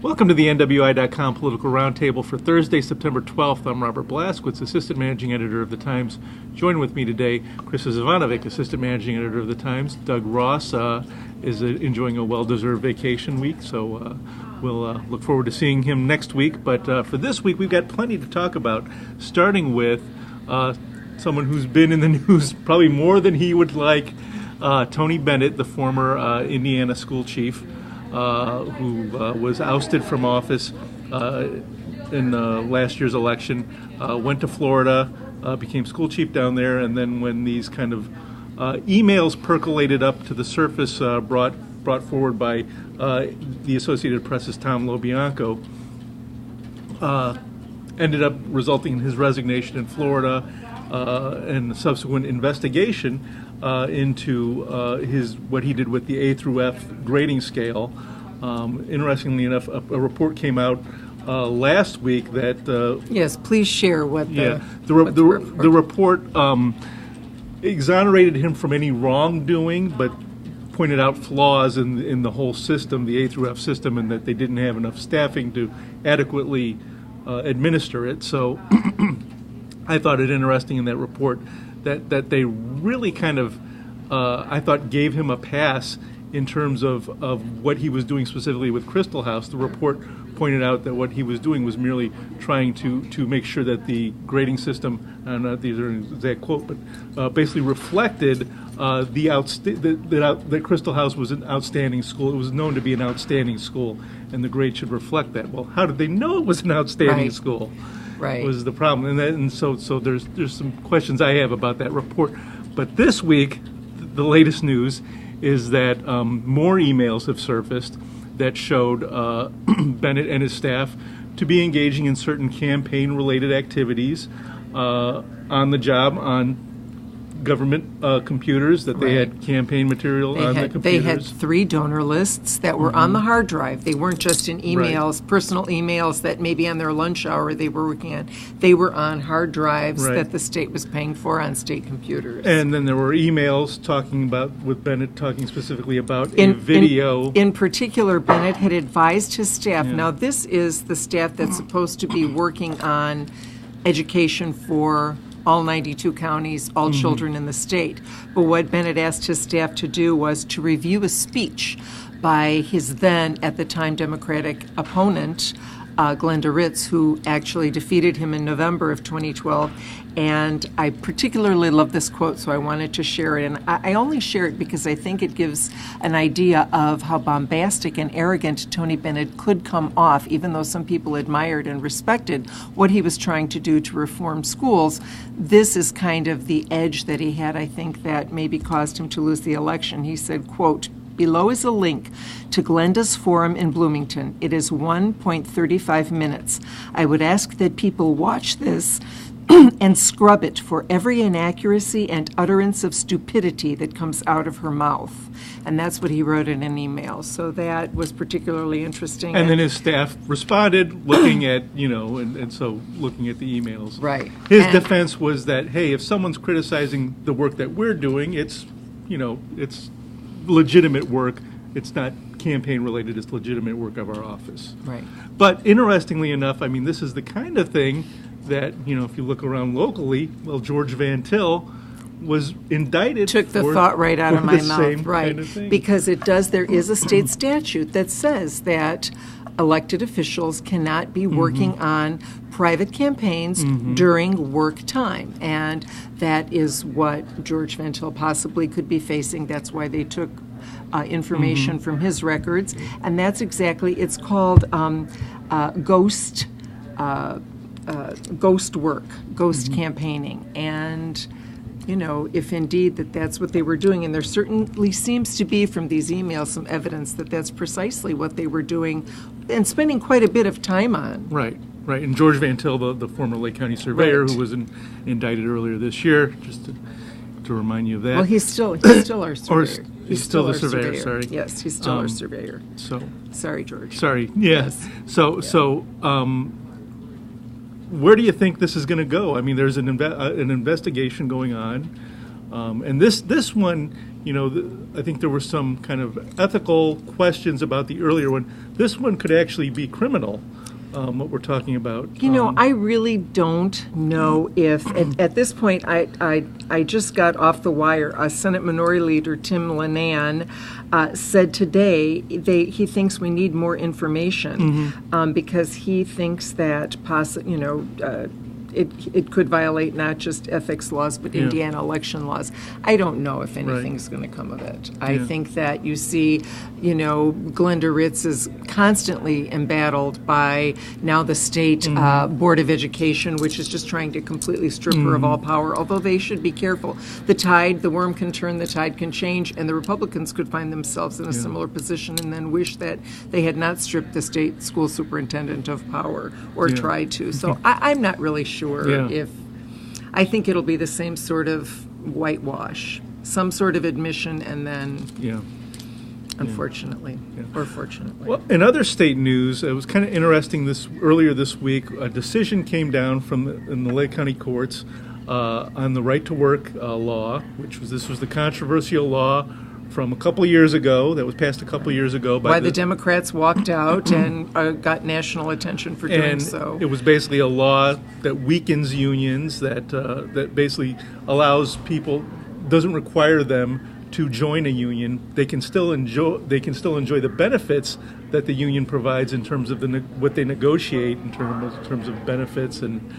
Welcome to the NWI.com Political Roundtable for Thursday, September 12th. I'm Robert Blaskowitz, Assistant Managing Editor of The Times. Joined with me today, Chris Ivanovic, Assistant Managing Editor of The Times. Doug Ross is enjoying a well-deserved vacation week, so we'll look forward to seeing him next week. But for this week, we've got plenty to talk about, starting with someone who's been in the news probably more than he would like, Tony Bennett, the former Indiana school chief, who was ousted from office in last year's election, went to Florida, became school chief down there, and then when these kind of emails percolated up to the surface, brought forward by the Associated Press's Tom LoBianco, ended up resulting in his resignation in Florida and the subsequent investigation into what he did with the A through F grading scale. Interestingly enough, a report came out last week that yes, please share what the report exonerated him from any wrongdoing, but pointed out flaws in the whole system, the A through F system, and that they didn't have enough staffing to adequately administer it. So I thought it interesting in that report that they really kind of, I thought, gave him a pass in terms of what he was doing specifically with Crystal House. The report pointed out that what he was doing was merely trying to make sure that the grading system, not these are an exact quote, but basically reflected that Crystal House was an outstanding school. It was known to be an outstanding school, and the grade should reflect that. Well, how did they know it was an outstanding school? Right. Was the problem, and so there's some questions I have about that report. But this week, the latest news is that more emails have surfaced that showed Bennett and his staff to be engaging in certain campaign-related activities on the job on government computers, that they had campaign material on the computers. They had 3 donor lists that were on the hard drive. They weren't just in emails, personal emails that maybe on their lunch hour they were working on. They were on hard drives that the state was paying for on state computers. And then there were emails with Bennett talking specifically about a video. In particular, Bennett had advised his staff. Now, this is the staff that's supposed to be working on education for all 92 counties, all children in the state. But what Bennett asked his staff to do was to review a speech by his then, at the time, Democratic opponent, Glenda Ritz, who actually defeated him in November of 2012. And I particularly love this quote, so I wanted to share it. And I only share it because I think it gives an idea of how bombastic and arrogant Tony Bennett could come off, even though some people admired and respected what he was trying to do to reform schools. This is kind of the edge that he had, I think, that maybe caused him to lose the election. He said, quote, "Below is a link to Glenda's forum in Bloomington. It is 1.35 minutes. I would ask that people watch this and scrub it for every inaccuracy and utterance of stupidity that comes out of her mouth." And that's what he wrote in an email. So that was particularly interesting. And then his staff responded, looking at, and so looking at the emails. Right. His defense was that, hey, if someone's criticizing the work that we're doing, it's legitimate work. It's not campaign related. It's legitimate work of our office. Right. But interestingly enough, I mean, this is the kind of thing that, if you look around locally, well, George Van Til was indicted. Took the thought right out of my mouth. Right. Kind of thing. Because there is a state statute that says that elected officials cannot be working on private campaigns during work time. And that is what George Van Til possibly could be facing. That's why they took information from his records. And that's exactly, it's called ghost work, ghost campaigning. And, if indeed that's what they were doing, and there certainly seems to be from these emails some evidence that that's precisely what they were doing and spending quite a bit of time on. Right. And George Van Til, the former Lake County surveyor, who was indicted earlier this year, just to remind you of that. Well, he's still our surveyor. He's still the surveyor, sorry. Yes, he's still our surveyor. Sorry, George. Sorry, yes. So where do you think this is going to go? I mean, there's an investigation going on And this one, I think there were some kind of ethical questions about the earlier one. This one could actually be criminal, what we're talking about. I really don't know if, at this point, I just got off the wire. Senate Minority Leader Tim Linan said today he thinks we need more information because he thinks that it could violate not just ethics laws, but Indiana election laws. I don't know if anything's going to come of it. I think that you see, Glenda Ritz is constantly embattled by now the state Board of Education, which is just trying to completely strip her of all power, although they should be careful. The worm can turn, the tide can change, and the Republicans could find themselves in a similar position and then wish that they had not stripped the state school superintendent of power or tried to. So I'm not really sure. If I think it'll be the same sort of whitewash, some sort of admission, and then, unfortunately, or fortunately. Well, in other state news, it was kind of interesting. Earlier this week, a decision came down in the Lake County courts on the right to work law, this was the controversial law from a couple of years ago, that was passed a couple of years ago. By the Democrats walked out and got national attention for doing so. It was basically a law that weakens unions, that basically allows people, doesn't require them to join a union. They can still enjoy the benefits that the union provides in terms of what they negotiate in terms of benefits and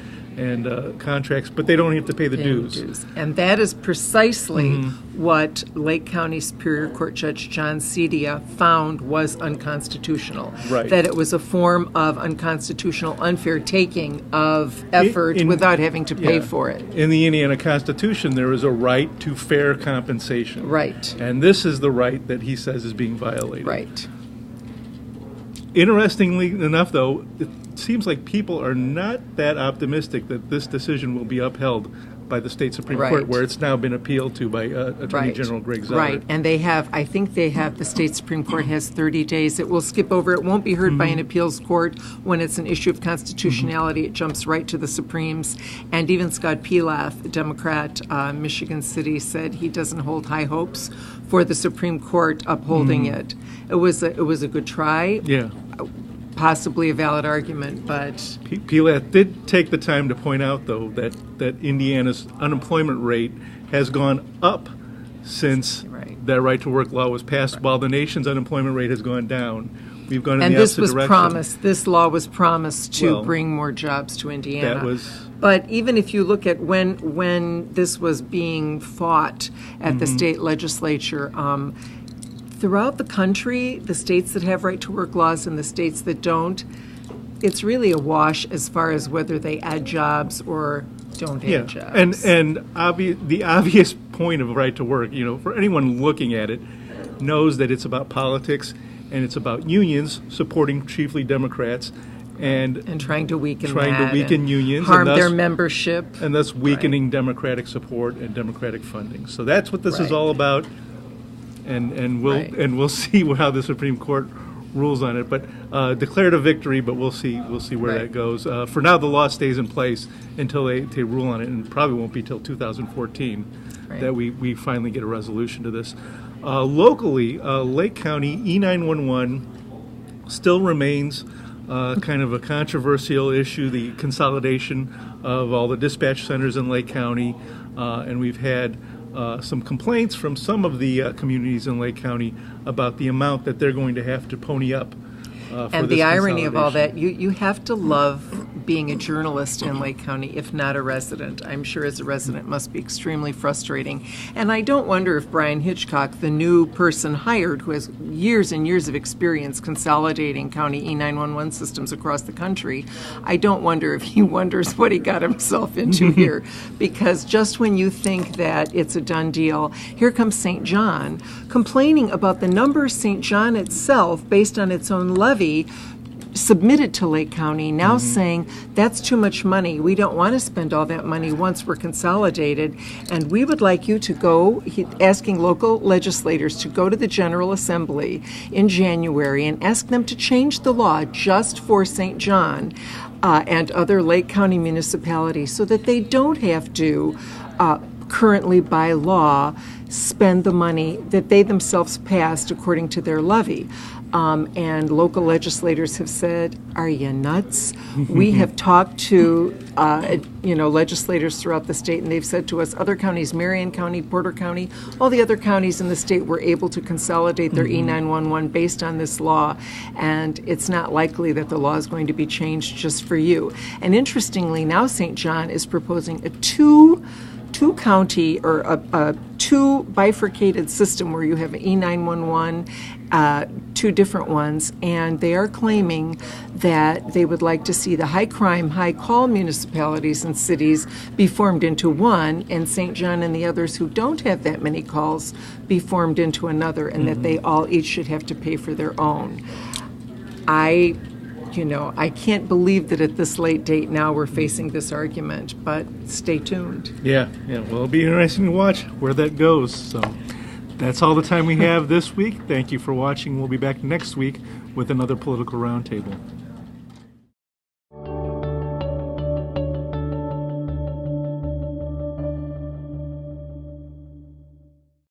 contracts, but they don't have to pay the dues. And that is precisely what Lake County Superior Court Judge John Cedia found was unconstitutional. Right. That it was a form of unconstitutional, unfair taking of effort without having to pay for it. In the Indiana Constitution, there is a right to fair compensation. Right. And this is the right that he says is being violated. Right. Interestingly enough, though, it seems like people are not that optimistic that this decision will be upheld by the state Supreme Court, where it's now been appealed to by Attorney General Greg Zoller. Right, and the state Supreme Court has 30 days. It will skip over. It won't be heard by an appeals court when it's an issue of constitutionality. It jumps right to the Supremes. And even Scott Pilaf, Democrat, Michigan City, said he doesn't hold high hopes for the Supreme Court upholding it. It was a good try. Yeah. Possibly a valid argument, but Pilaf did take the time to point out, though, that Indiana's unemployment rate has gone up since that right to work law was passed, while the nation's unemployment rate has gone down. We've gone in the opposite direction. This law was promised to bring more jobs to Indiana. But even if you look at when this was being fought at the state legislature, throughout the country, the states that have right-to-work laws and the states that don't, it's really a wash as far as whether they add jobs or don't add jobs. And the obvious point of right-to-work, for anyone looking at it, knows that it's about politics and it's about unions supporting chiefly Democrats and trying to weaken unions, harm their membership, and thus weakening Democratic support and Democratic funding. So that's what this is all about. And we'll see how the Supreme Court rules on it. But declared a victory, but we'll see where that goes. For now, the law stays in place until they rule on it, and probably won't be till 2014 that we finally get a resolution to this. Locally, Lake County E911 still remains kind of a controversial issue. The consolidation of all the dispatch centers in Lake County, and we've had some complaints from some of the communities in Lake County about the amount that they're going to have to pony up and the irony of all that, you have to love being a journalist in Lake County, if not a resident. I'm sure as a resident must be extremely frustrating. And I don't wonder if Brian Hitchcock, the new person hired, who has years and years of experience consolidating county E911 systems across the country, I don't wonder if he wonders what he got himself into here. Because just when you think that it's a done deal, here comes St. John complaining about the number St. John itself, based on its own levy, submitted to Lake County, now saying that's too much money. We don't want to spend all that money once we're consolidated, and we would like you to go, asking local legislators to go to the General Assembly in January and ask them to change the law just for St. John and other Lake County municipalities so that they don't have to currently by law spend the money that they themselves passed according to their levy. And local legislators have said, "Are you nuts?" We have talked to legislators throughout the state, and they've said to us, other counties, Marion County, Porter County, all the other counties in the state were able to consolidate their E911 based on this law, and it's not likely that the law is going to be changed just for you. And interestingly, now St. John is proposing a two-county or a two bifurcated system where you have E911, two different ones, and they are claiming that they would like to see the high crime, high call municipalities and cities be formed into one, and St. John and the others who don't have that many calls be formed into another, and that they all each should have to pay for their own. I can't believe that at this late date now we're facing this argument, but stay tuned. Yeah. Well, it'll be interesting to watch where that goes. So that's all the time we have this week. Thank you for watching. We'll be back next week with another Political Roundtable.